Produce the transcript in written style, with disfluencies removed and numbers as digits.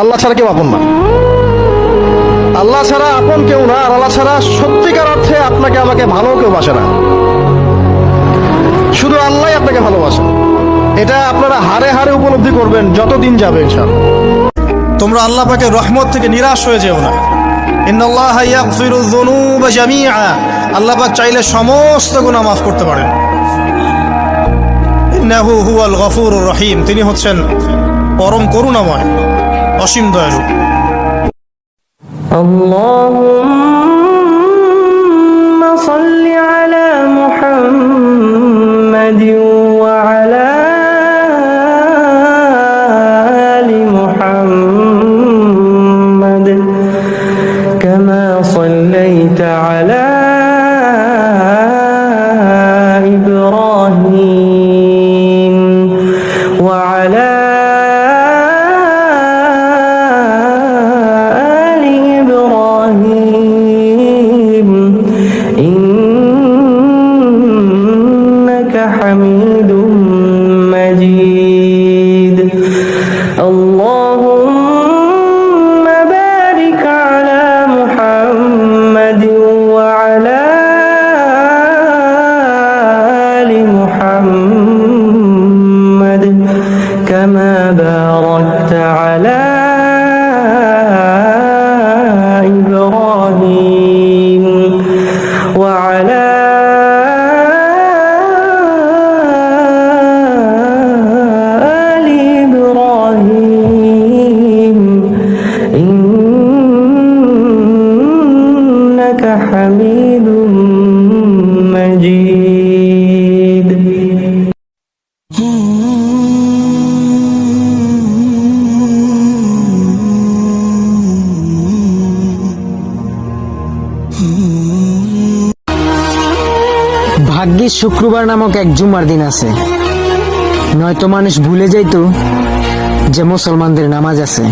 আল্লাহ ছাড়া কেউ আপন না, আল্লাহ ছাড়া আপন কেউ না, আর আল্লাহ ছাড়া সত্যিকার অর্থে আপনাকে আমাকে ভালো কেউ বাসে না, শুধু আল্লাহ আপনাকে ভালোবাসেন। এটা আপনারা হারে হারে উপলব্ধি করবেন যত দিন যাবে ইনশাআল্লাহ। তোমরা আল্লাহ পাকের রহমত থেকে নিরাশ হয়ে যেও না। ইন্নাল্লাহা ইয়াগফিরুয যুনুবা জামিআ, আল্লাহ পাক চাইলে সমস্ত গুনাহ মাফ করতে পারেন। ইন্নাহু হুয়াল গফুরুর রহিম, তিনি হচ্ছেন পরম করুণাময়, অসীম দয়ালু। আল্লাহুম্মা সাল্লি আলা মুহাম্মাদিন ওয়া আলা আলি মুহাম্মাদ কামা সাল্লাইতা আলা ইব্রাহিম ওয়া আলা حميد مجيد اللهم بارك على محمد وعلى آل محمد كما باركت على إبراهيم وعلى حميد مجيد ভাগ্যে শুক্রবার নামক এক জুমার দিন আছে, নয়তো মানুষ ভুলে যাইতো যে মুসলমানদের নামাজ আছে।